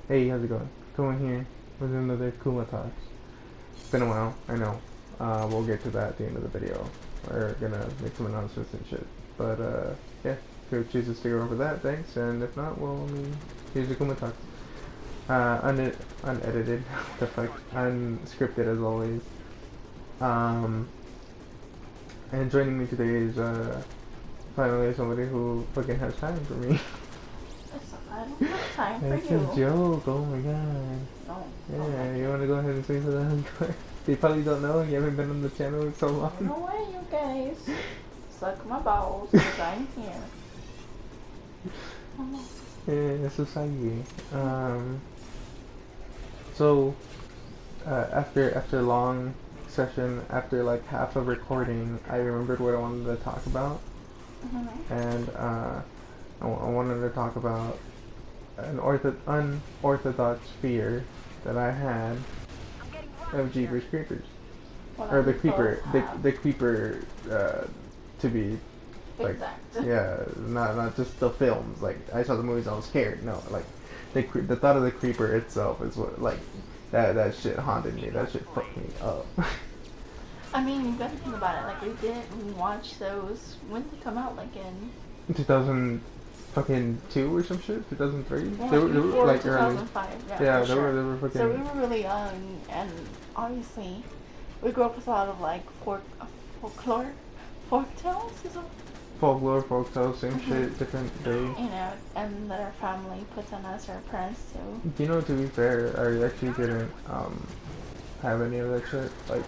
Hey, how's it going? Kuma here with another Kuma Talks. It's been a while, I know. We'll get to that at the end of the video. We're gonna make some announcements and shit. But, yeah, if you choose to stick around for that, thanks. And if not, well, I mean, here's the Kuma Talks. Unedited, what the fuck, unscripted as always. And joining me today is, finally somebody who fucking has time for me. I don't have time for It's you. a joke, oh my god. No. Yeah, you wanna go ahead and say something? They probably don't know, you haven't been on the channel in so long. No way, you guys. Suck my balls, because I'm here. Oh. Yeah, it's Usagi. So, after a long session, after like half of recording, I remembered what I wanted to talk about. And, I wanted to talk about an unorthodox fear that I had of Jeepers Creepers. Or the creeper, the creeper, to be, like, exact. yeah, not just the films. Like, I saw the movies, I was scared. No, like, the thought of the creeper itself is what, like, that shit haunted me. That shit fucked me up. I mean, you gotta think about it. Like, we didn't watch those. When did they come out? Like in 2000 fucking 2 or some shit. 2003. yeah, They were before like early. 2005. Yeah, for they sure. were fucking. So we were really young, and obviously, we grew up with a lot of like folklore, folk tales. Is it? Folklore, folktales, same shit, different day. You know, and that our family puts on us, our parents too. You know, to be fair, I actually didn't have any of that shit. Like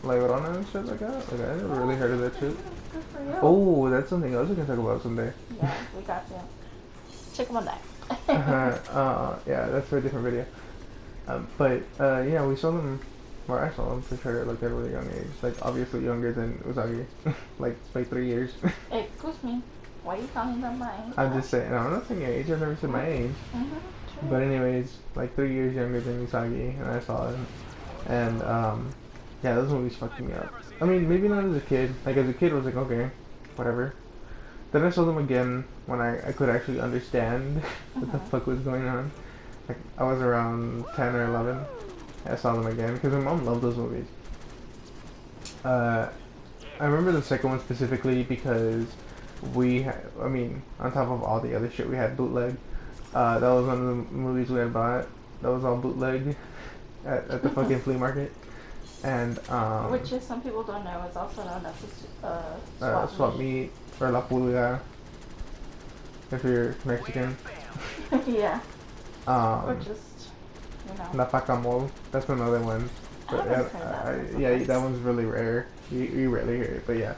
Llorona and shit like that. Like, I never really heard of that shit. Good for you. Oh, that's something else we can talk about someday. Yeah, we got to. Check them on that. Yeah, that's for a different video. But yeah, we saw them. Well, I saw them for sure, like at a really young age. Like obviously younger than Usagi, like 3 years. Excuse me. Why are you calling them mine? I'm just saying. No, I'm not saying age. I've never said my age. Sure. But anyways, like 3 years younger than Usagi, and I saw him, and yeah, those movies fucked me up. I mean, maybe not as a kid. Like as a kid, I was like, okay, whatever. Then I saw them again when I could actually understand what the fuck was going on. Like I was around 10 or 11. I saw them again because my mom loved those movies. I remember the second one specifically because I mean, on top of all the other shit, we had bootleg. That was one of the movies we had bought. That was all bootleg at the fucking flea market. And which is, some people don't know, is also known as swap meat or la pulga if you're Mexican. yeah. Or Um, just, you know. La pacamole. That's another one. But I haven't heard that. yeah, that one's really rare. You rarely hear it, but yeah.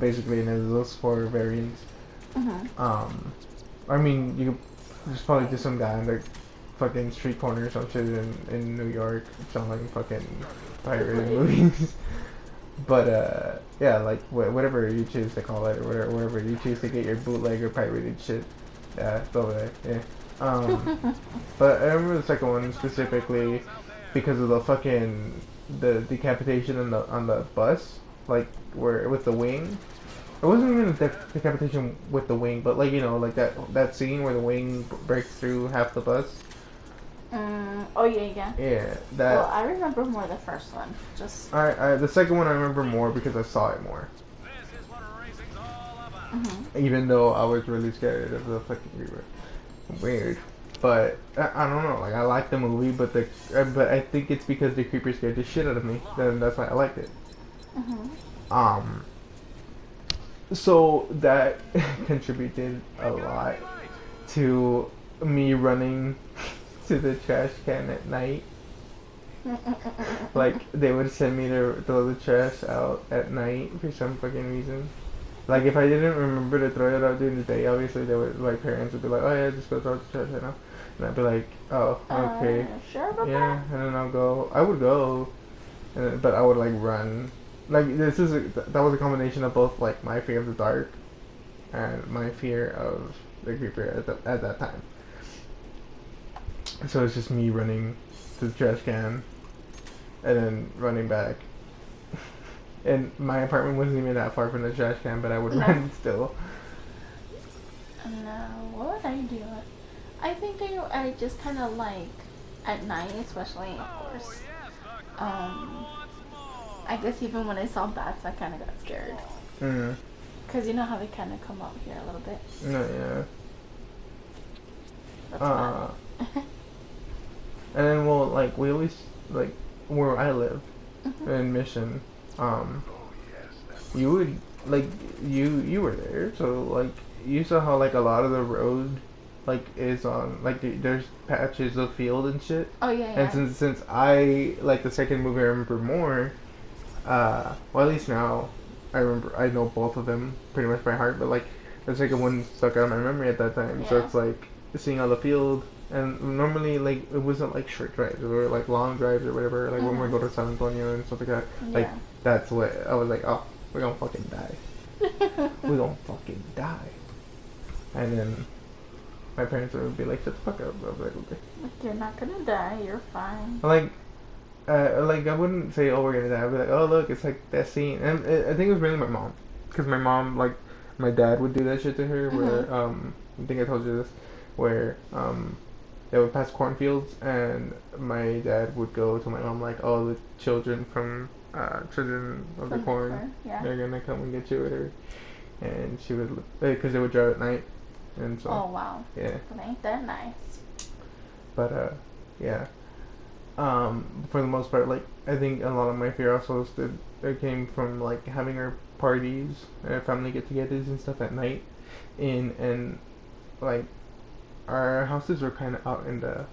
Basically, and there's those 4 variants. I mean, there's probably just some guy in the fucking street corner or some shit in New York selling fucking pirated movies. But yeah, like whatever you choose to call it, or whatever you choose to get your bootleg or pirated shit. Yeah, it's over there. Yeah. But I remember the second one specifically because of the decapitation on the bus, like where with the wing. It wasn't even a decapitation with the wing, but like, you know, like that scene where the wing breaks through half the bus. Oh yeah. Yeah, that. Well, I remember more the first one. Just. The second one I remember more because I saw it more. Even though I was really scared of the fucking creeper. Weird, but I don't know. Like I like the movie, but I think it's because the creeper scared the shit out of me. Then that's why I liked it. So that contributed a lot to me running to the trash can at night. Like they would send me to throw the trash out at night for some fucking reason. Like if I didn't remember to throw it out during the day, obviously my parents would be like, oh yeah, just go throw it the trash right now. And I'd be like, oh, okay. Sure about yeah, that? and then I would go, but I would like run. Like that was a combination of both like my fear of the dark and my fear of the creeper at that time. So it's just me running to the trash can and then running back. And my apartment wasn't even that far from the trash can, but I would run still. No, what would I do? I think I just kind of like at night, especially, of course. I guess even when I saw bats, I kind of got scared. Mm. Cause you know how they kind of come out here a little bit. No, yeah. That's why. And then well, like we always like where I live Mhm. in Mission, you would like you were there, so like you saw how like a lot of the road like is on like there's patches of field and shit. Oh yeah, And yeah. since I like the second movie, I remember more. Well, at least now I know both of them pretty much by heart, but like the second one stuck out in my memory at that time. So Yeah. it's like seeing all the field, and normally like it wasn't like short drives, it were like long drives or whatever. Like when we go to San Antonio and stuff like that. Like Yeah. that's what I was like. Oh, we're gonna fucking die. We're gonna fucking die. And then my parents would be like, "Shut the fuck up." I was like, "Okay." Like, you're not gonna die. You're fine. Like I wouldn't say, "Oh, we're gonna die." I'd be like, "Oh, look, it's like that scene." And I think it was really my mom, because my mom, like, my dad would do that shit to her. Where I think I told you this, where they would pass cornfields, and my dad would go to my mom like, "Oh, the children from children of the From the corn, corn, yeah. they're gonna come and get you," or whatever. And she would, because they would drive at night, and so Oh wow. yeah. But ain't that nice? But yeah. For the most part, like I think a lot of my fear also came from like having our parties, family get-togethers and stuff at night, and like our houses were kind of out in the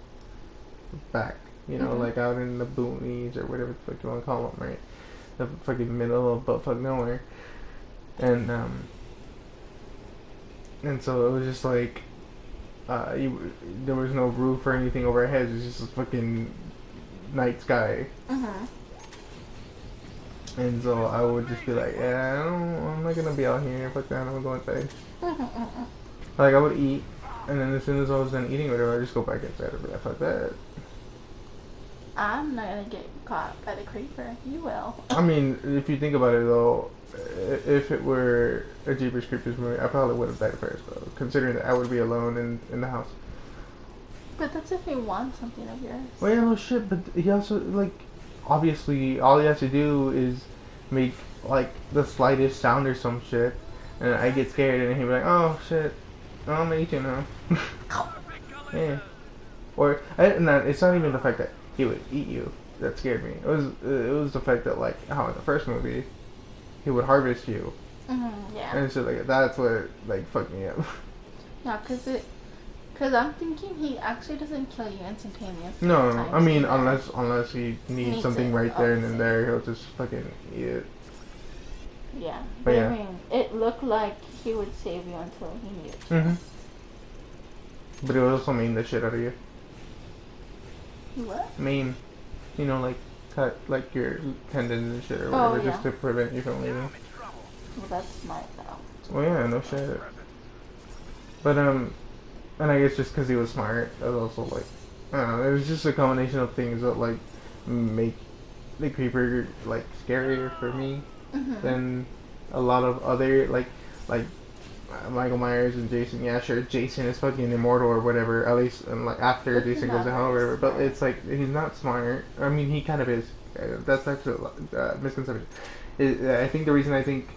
back, like out in the boonies or whatever the fuck you want to call them, right? The fucking middle of buttfuck nowhere, and so it was just like there was no roof or anything over our heads. It was just a fucking night sky. And so I would just be like, yeah, I'm not gonna be out here. Fuck that, I'm gonna go inside. Like I would eat, and then as soon as I was done eating or whatever, I'd just go back inside and be like, fuck that. I'm not gonna get caught by the creeper. You will. I mean, if you think about it though, if it were a Jeepers Creepers movie, I probably would have died first though, considering that I would be alone in the house. But that's if he wants something of yours. Well, yeah, no shit, but he also, like, obviously, all he has to do is make, like, the slightest sound or some shit, and I get scared, and he'd be like, oh, shit, I'm gonna eat you now. Yeah. Or, it's not even the fact that he would eat you that scared me. It was the fact that, like, how in the first movie, he would harvest you. Yeah. And shit like that. That's what, like, fucked me up. Yeah, Because I'm thinking he actually doesn't kill you instantaneously. No, I mean, either. unless he needs Needs something it, right there and then obviously. there, he'll just fucking eat it. Yeah. But yeah. I mean, it looked like he would save you until he needed to. But it would also mean the shit out of you. What? Mean, like cut like your tendons and shit or whatever, yeah. just to prevent you from leaving. Well, that's smart though. Well, yeah, no shit. But and I guess just because he was smart, it was also like, I don't know, it was just a combination of things that like make the creeper like scarier for me than a lot of other like Michael Myers and Jason. Yeah, sure, Jason is fucking immortal or whatever. At least and like after But he's Jason goes to not hell or very whatever. But smart. it's like he's not smart. I mean, he kind of is. That's actually a misconception. I think the reason I think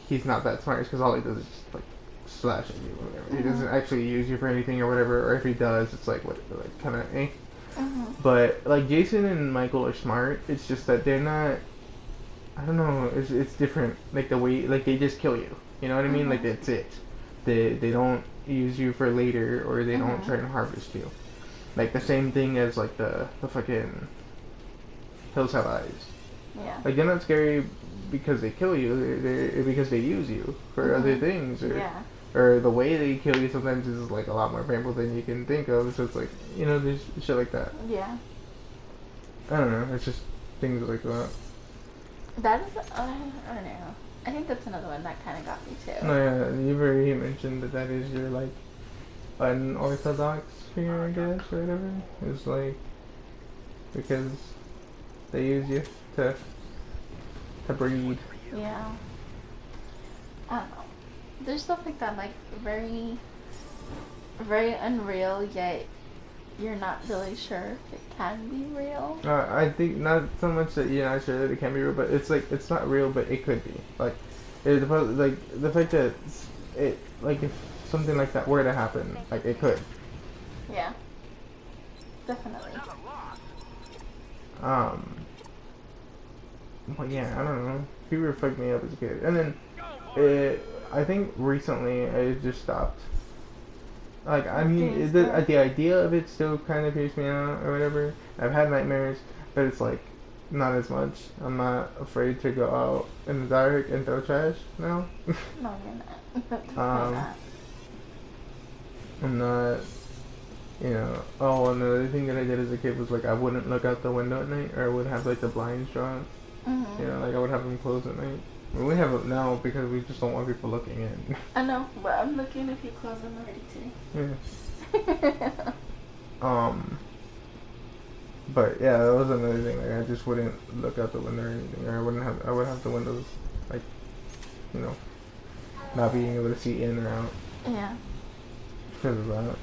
he's not that smart is because all he does is just like slash at you or whatever. He doesn't actually use you for anything or whatever. Or if he does, it's like what, like kind of eh. But like Jason and Michael are smart. It's just that they're not. I don't know. It's different. Like the way, like they just kill you. You know what I mean? Like that's it. They don't use you for later, or they don't try and harvest you. Like the same thing as like the fucking Hills Have Eyes. Yeah. Like they're not scary because they kill you. They're because they use you for other things. Or the way they kill you sometimes is like a lot more painful than you can think of. So it's like there's shit like that. Yeah. I don't know. It's just things like that. That is, I don't know. I think that's another one that kind of got me too. No, yeah, you've already mentioned that is your like unorthodox fear, I guess, or whatever. It's like because they use you to breed. Yeah. I don't know. There's stuff like that, like very, very unreal yet you're not really sure if it can be real. I think not so much that you're not sure that it can be real, but it's like it's not real, but it could be. Like, like the fact that it like if something like that were to happen, like it could. Yeah, definitely. But yeah, I don't know. People fucked me up as a kid, and then I think recently I just stopped. Like, I mean, the idea of it still kind of creeps me out or whatever. I've had nightmares, but it's like not as much. I'm not afraid to go out in the dark and throw trash now. No, you're not. I'm not, you know. Oh, another thing that I did as a kid was like I wouldn't look out the window at night, or I would have like the blinds drawn. Mm-hmm. You know, like I would have them closed at night. I mean, we have it now because we just don't want people looking in. I know, but I'm looking if you close them already too. Yeah. But yeah, that was another thing. Like I just wouldn't look out the window or anything, or I would have the windows, like, you know, not being able to see in or out. Yeah. Because of that.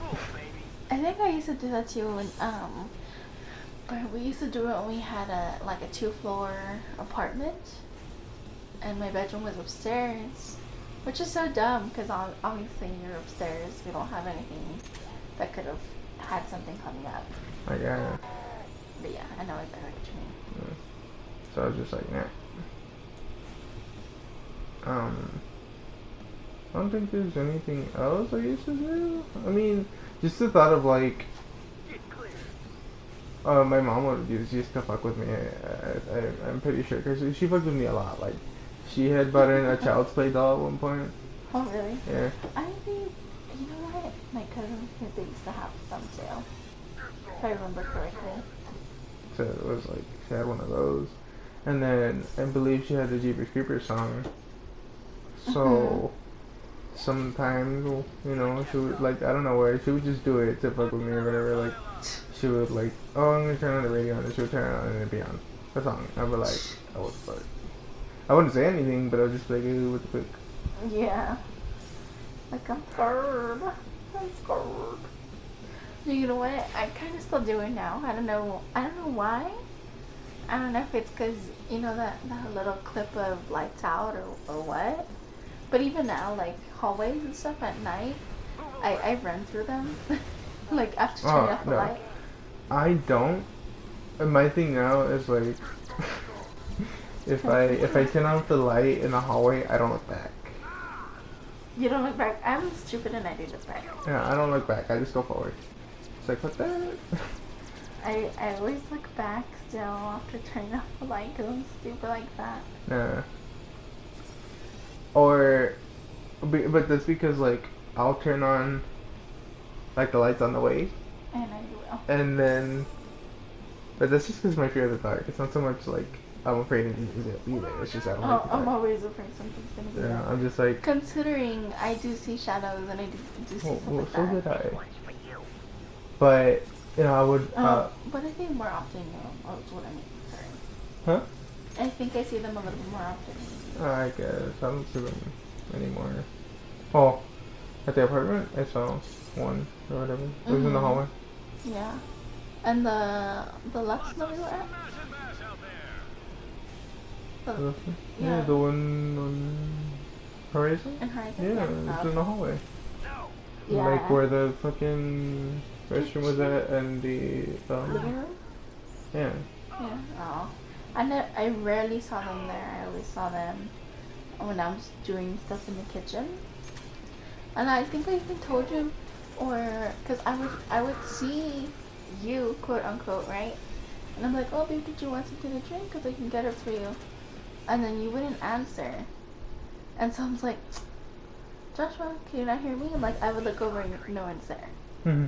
I think I used to do that too when but we used to do it when we had a 2-floor apartment, and my bedroom was upstairs, which is so dumb because obviously you're upstairs. We don't have anything that could have had something coming up. Like yeah. But yeah, I know exactly what you mean. Yeah. So I was just like, nah. I don't think there's anything else I used to do. I mean, just the thought of like, my mom would used to fuck with me. I'm pretty sure because she fucked with me a lot. Like, she had bought in a Child's Play doll at one point. Oh really? Yeah. I think, you know what? My cousin, they used to have some too. If I remember correctly. So it was like she had one of those, and then I believe she had the Jeepers Creepers song. So sometimes, you know, she would like I don't know why she would just do it to fuck with me or whatever. Like she would like, oh, I'm gonna turn on the radio, and she would turn it on and it'd be on the song. I'd be like, oh, what the fuck? I wouldn't say anything, but I would just be like, ooh, what the fuck? Yeah. Like I'm scared. I'm scared. You know what? I kind of still do it now. I don't know why. I don't know if it's because, you know, that little clip of Lights Out or what. But even now, like, hallways and stuff at night, I run through them. Like, after turning off the light. I don't. And my thing now is, like, if I turn off the light in the hallway, I don't look back. You don't look back? I'm stupid and I do look back. Yeah, I don't look back. I just go forward. It's like, what the? I always look back still after turning off the light because I'm stupid like that. Yeah. Or, but that's because, like, I'll turn on, like, the lights on the way. And I will. And then, but that's just because my fear of the dark. It's not so much, like, I'm afraid it'll be there. It's just I don't like the dark. I'm always afraid something's going to be there. Yeah, I'm just like... Considering I do see shadows and I do see stuff like so that. did I. But, you know, I would... but I think more often, is what I mean. Sorry. Huh? I think I see them a little bit more often. I guess. I don't see them anymore. Oh, at the apartment, I saw one or whatever. It was in the hallway. Yeah. And the Lux that we were at? Yeah, the one on Horizon? In Horizon? Yeah, it's in the hallway. Yeah. Like where the fucking restroom was at and the... living room? Yeah. Yeah. Oh. I rarely saw them there. I always saw them when I was doing stuff in the kitchen. And I think I even told you, or because I would see you, quote unquote, right? And I'm like, oh, babe, did you want something to drink? Because I can get it for you. And then you wouldn't answer. And so I was like, Joshua, can you not hear me? And like, I would look over and no one's there. Mm-hmm.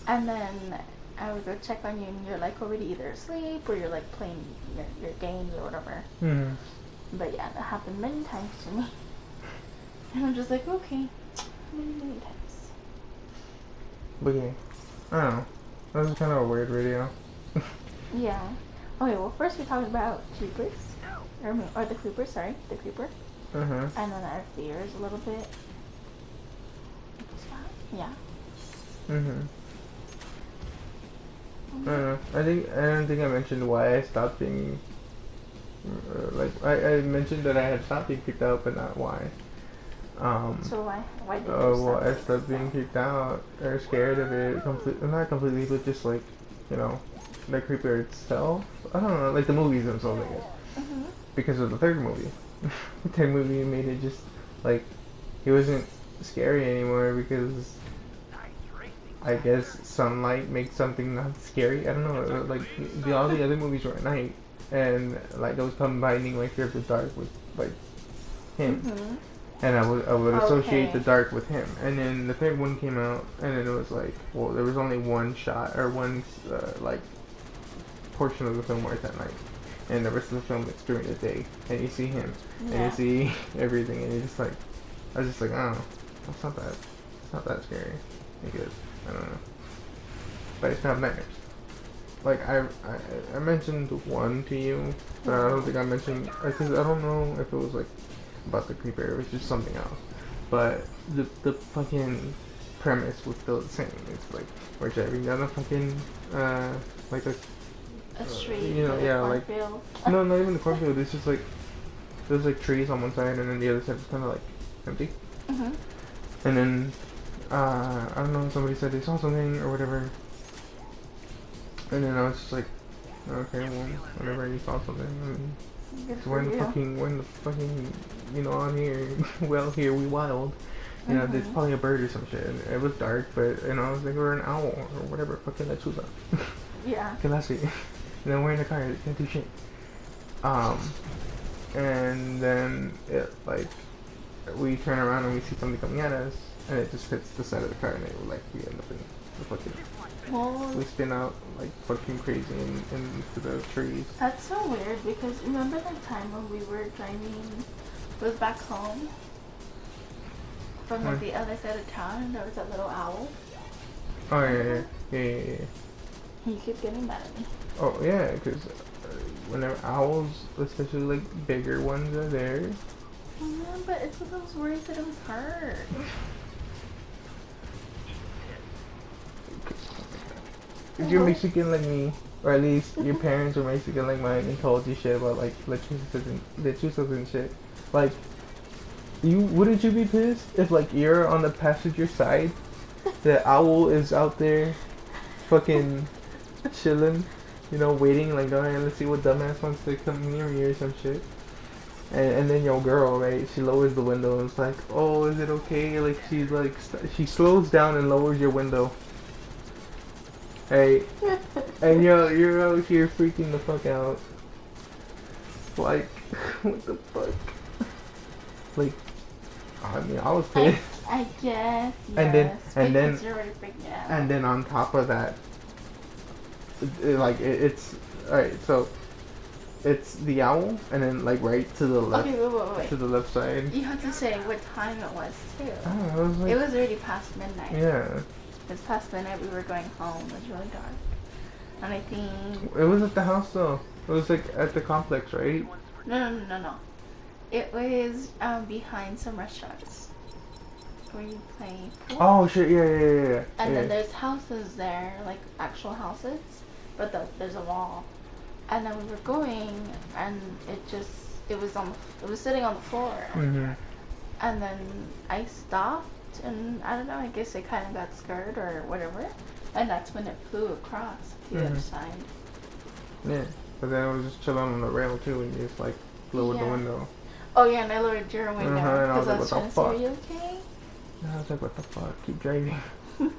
And then I would go check on you and you're like already either asleep or you're like playing your games or whatever. Mm-hmm. But yeah, that happened many times to me. And I'm just like, okay, many times. But yeah, I don't know. That was kind of a weird video. Yeah. Okay, well first we talked about creepers. Or the creeper, sorry. The creeper. Uh-huh. And then our fears a little bit. Yeah. Mm-hmm. I don't know. I don't think I mentioned why I stopped being I mentioned that I had stopped being kicked out, but not why. So why did you Well, stop I stopped being kicked out or scared of it. Not completely, but just like, you know, the creeper itself. I don't know, like the movies themselves, I guess. Mm-hmm. Because of the third movie. The third movie made it just like it wasn't scary anymore because I guess sunlight makes something not scary. I don't know. Like all the other movies were at night, and like I was combining my fear of the dark with like him. Mm-hmm. And I would associate the Okay. dark with him. And then the third one came out, and then it was like, well, there was only one shot or one like portion of the film where it's at night, and the rest of the film it's during the day, and you see him, and Yeah. you see everything, and you're just like, I was just like, oh, that's not that, it's not that scary, because I don't know, but I still have nightmares. Like I mentioned one to you, but I don't think I mentioned because I don't know if it was like about the creeper. It was just something else. But the fucking premise was still the same. It's like we're driving down a fucking like A street. you know, yeah, like cornfield. no, not even the cornfield. It's just like there's like trees on one side, and then the other side is kind of like empty. Mm-hmm. And then I don't know. Somebody said they saw something or whatever, and then I was just like, okay, well, whenever you saw something. Good We're for you. in the fucking, you know, on here, well, here we wild. You know, there's probably a bird or some shit. And it was dark, but, you know, I was like, we're an owl or whatever, fucking lechuza. Yeah. Que la see. And then we're in the car, can't do shit. And then it, like, we turn around and we see something coming at us, and it just hits the side of the car, and it, like, we end up in the fucking, Well, we spin out, like, fucking crazy into the trees. that's so weird because remember that time when we were driving, was back home from like the other side of town and there was that little owl? Oh, yeah. He kept getting mad at me. Oh yeah, because whenever owls, especially like bigger ones, are there. Oh man, but it's because I was worried that it was hurt. If you're Mexican like me, or at least your parents are Mexican like mine, and told you shit about like lechuzas and shit, like wouldn't you be pissed if like you're on the passenger side, the owl is out there, fucking chilling, you know, waiting like, alright, let's see what dumbass wants to come near me or some shit. And then your girl, right? She lowers the window and it's like, oh, is it okay? Like she's like, she slows down and lowers your window. Hey, and you're out here freaking the fuck out. Like, what the fuck? Like, I mean, I was pissed. I guess. And then- Yes, and then- because you're already freaking out. And then on top of that, it's alright. So it's the owl, and then like right to the left, Okay, wait. to the left side. You have to say what time it was too. I don't know. It was like, It was already past midnight. yeah. It's past midnight. We were going home. It was really dark. And I think It was at the house though. It was like at the complex, right? no. It was behind some restaurants where you play pool. Oh shit! Yeah. And yeah. then there's houses there, like actual houses, but there's a wall. And then we were going, and it was sitting on the floor. Mhm. And then I stopped, and I don't know, I guess it kind of got scared or whatever. And that's when it flew across to the other side. Yeah. But then I was just chilling on the rail too, and you just like lowered the Yeah. window. Oh yeah, and I lowered your window And I was because I like, was what trying the to say, fuck? are you okay? And I was like, what the fuck? Keep driving. What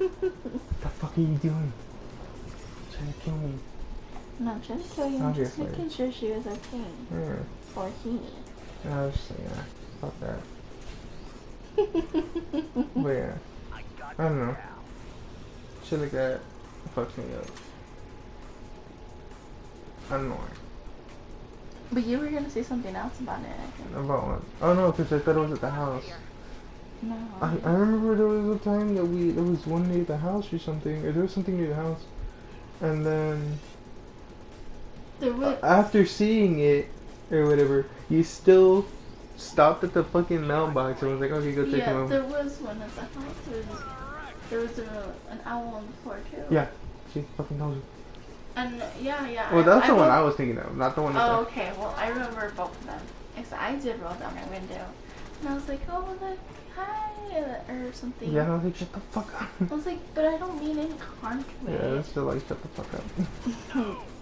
the fuck are you doing? Trying to kill me. I'm not trying to kill you, I'm just Obviously. making sure she was okay. Yeah. Or he. And I was just like, yeah, fuck that. But yeah, I don't know. Shit like that fucks me up. I don't know why. But you were gonna say something else about it, I think. About what? Oh no, because I thought it was at the house. No. I remember there was a time that there was one near the house or something, or there was something near the house. And then, There was. after seeing it, or whatever, you still stopped at the fucking mailbox and was like, okay, go take Yeah, him. there was one at the house. There was an owl on the floor too. Yeah, she fucking told you. And yeah. Well, that's the one wrote, I was thinking of, not the one. Oh, okay. Well, I remember both of them. Because I did roll down my window, and I was like, "Oh, look, hi," or something. Yeah, I was like, shut the fuck up. I was like, "But I don't mean any harm to it." Yeah, it's still like, shut the fuck up.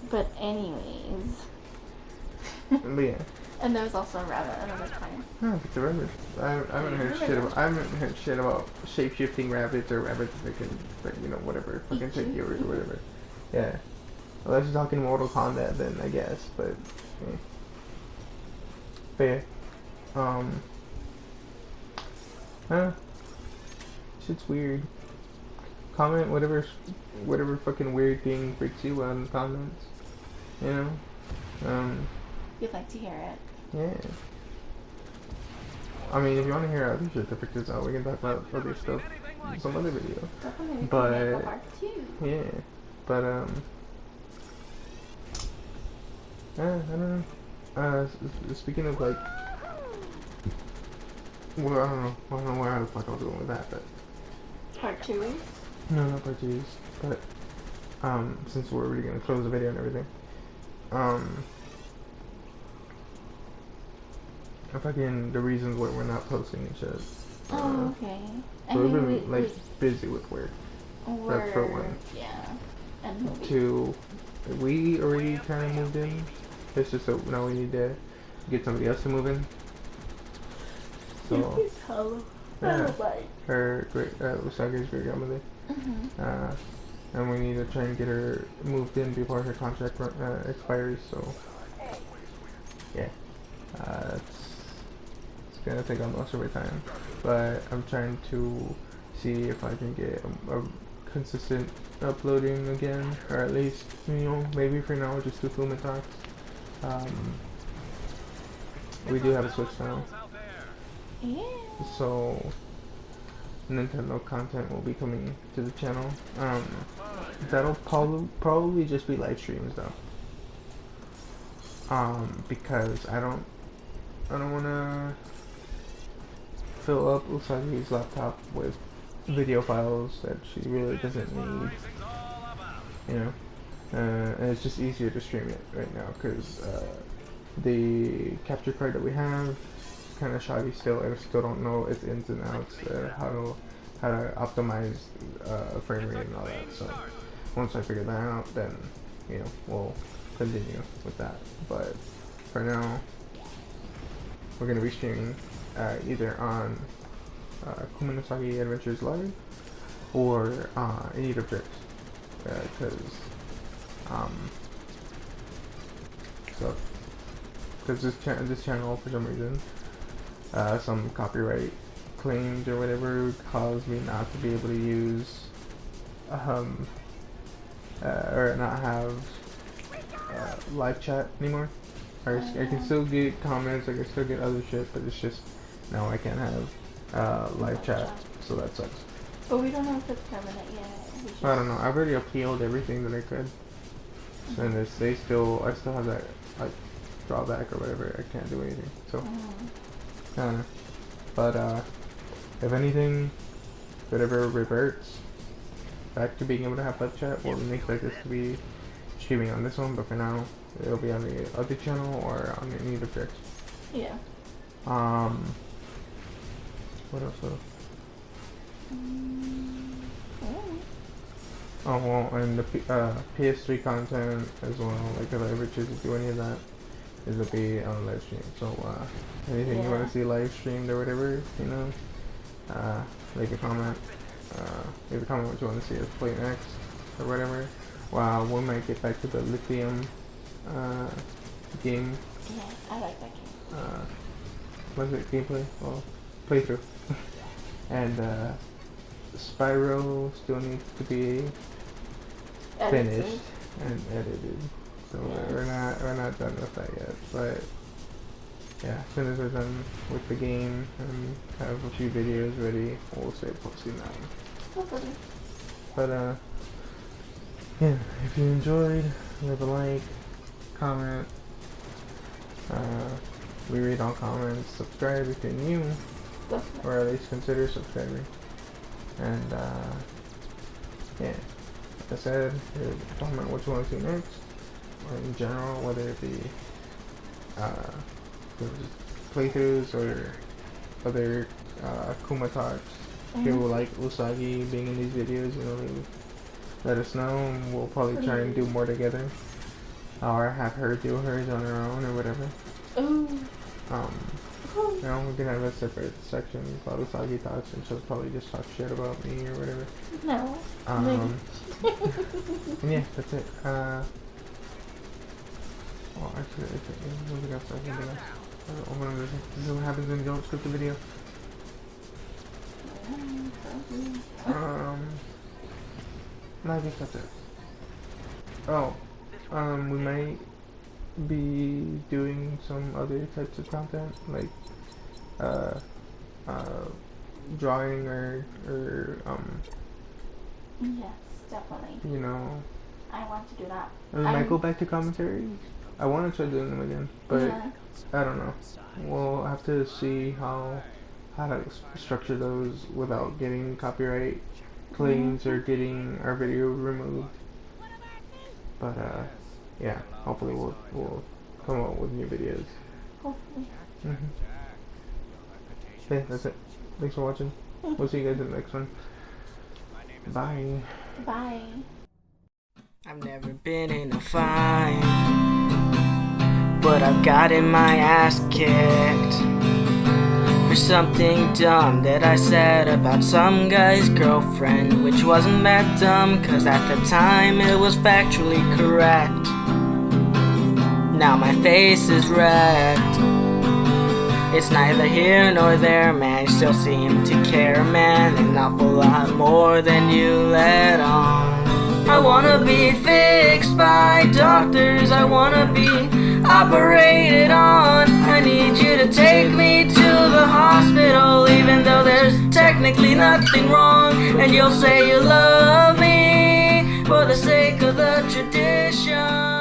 But anyways. But yeah. And there was also a rabbit another time. No, it's a rabbit. I haven't heard shit about. I haven't heard shit about shape-shifting rabbits or rabbits that can, like, you know, whatever, fucking take yours or whatever. Yeah. Unless you're talking Mortal Kombat, then I guess. But yeah. But yeah. Shit's weird. Comment whatever fucking weird thing freaks you out in the comments. You know. You'd like to hear it. Yeah. I mean, if you want to hear other shit that freaks us out, we can talk about other stuff in some other video. Definitely. But Make a part 2. yeah. But I don't know. Speaking of like, well, I don't know where the fuck I was going with that, but Part 2? no, not part 2s, but since we're already gonna close the video and everything, fucking the reasons why we're not posting and shit. Oh, okay. So we've been like busy with work. That's for one. Yeah. And movies. 2, we already kind of moved in. It's just that now we need to get somebody else to move in. So yeah, her great Usagi's great grandmother. And we need to try and get her moved in before her contract expires. So yeah, it's gonna take up most of our time. But I'm trying to see if I can get a consistent uploading again, or at least, you know, maybe for now just do Kuma talks. We do have a Switch now, Yeah. so Nintendo content will be coming to the channel. That'll probably just be live streams though. Because I don't wanna fill up Usagi's laptop with video files that she really doesn't need. You know, and it's just easier to stream it right now because the capture card that we have kind of shoddy still. I still don't know its ins and outs, how to optimize frame rate and all that. So once I figure that out, then you know we'll continue with that. But for now, we're gonna be streaming either on Kuma no Usagi Adventures Live or INOJ because this channel for some reason some copyright claims or whatever caused me not to be able to use or not have live chat anymore. I can still get comments, I can still get other shit, but it's just now I can't have live chat, so that sucks. But we don't know if it's permanent yet. I don't know. I've already appealed everything that I could, and I still have that like drawback or whatever. I can't do anything. So, but if anything, whatever reverts back to being able to have live chat, we'll make like this to be streaming on this one. But for now, it'll be on the other channel or on the INOJ. Yeah. What else? Oh well, and the PS3 content as well. Like if I ever choose to do any of that, it'll be on live stream. So anything you want to see live streamed or whatever, you know, leave a comment. Leave a comment what you want to see us play next or whatever. Wow, we might get back to the lithium game. Yeah, I like that game. What's it? Gameplay? Well, playthrough. And Spyro still needs to be finished and edited. So we're not done with that yet. But yeah, as soon as we're done with the game and have a few videos ready, we'll start posting that. Hopefully. But yeah, if you enjoyed, leave a like, comment. We read all comments. Subscribe if you're new, or at least consider subscribing. And yeah, I said, you're talking about what you want to see next, or in general, whether it be just playthroughs or other Kuma talks. People like Usagi being in these videos, you know, let us know, and we'll probably try and do more together, or have her do hers on her own or whatever. You know, we can have a separate section called Usagi Talks, and she'll probably just talk shit about me or whatever. No. And yeah, that's it. Well, actually, something else. This is what happens when you don't script the video. No, I guess that's it. Oh, we might be doing some other types of content, like drawing or yes, definitely. you know, I want to do that. we might go back to commentaries. I want to try doing them again, but Yeah. I don't know. We'll have to see how to structure those without getting copyright claims or getting our video removed. But yeah, hopefully we'll come up with new videos. Hopefully. Okay, that's it. Thanks for watching. We'll see you guys in the next one. Bye. Bye. I've never been in a fight, but I've gotten my ass kicked for something dumb that I said about some guy's girlfriend, which wasn't that dumb, cause at the time it was factually correct. Now my face is wrecked. It's neither here nor there, man. You still seem to care, man, an awful lot more than you let on. I wanna be fixed by doctors, I wanna be operated on. I need you to take me to the hospital, even though there's technically nothing wrong. And you'll say you love me for the sake of the tradition.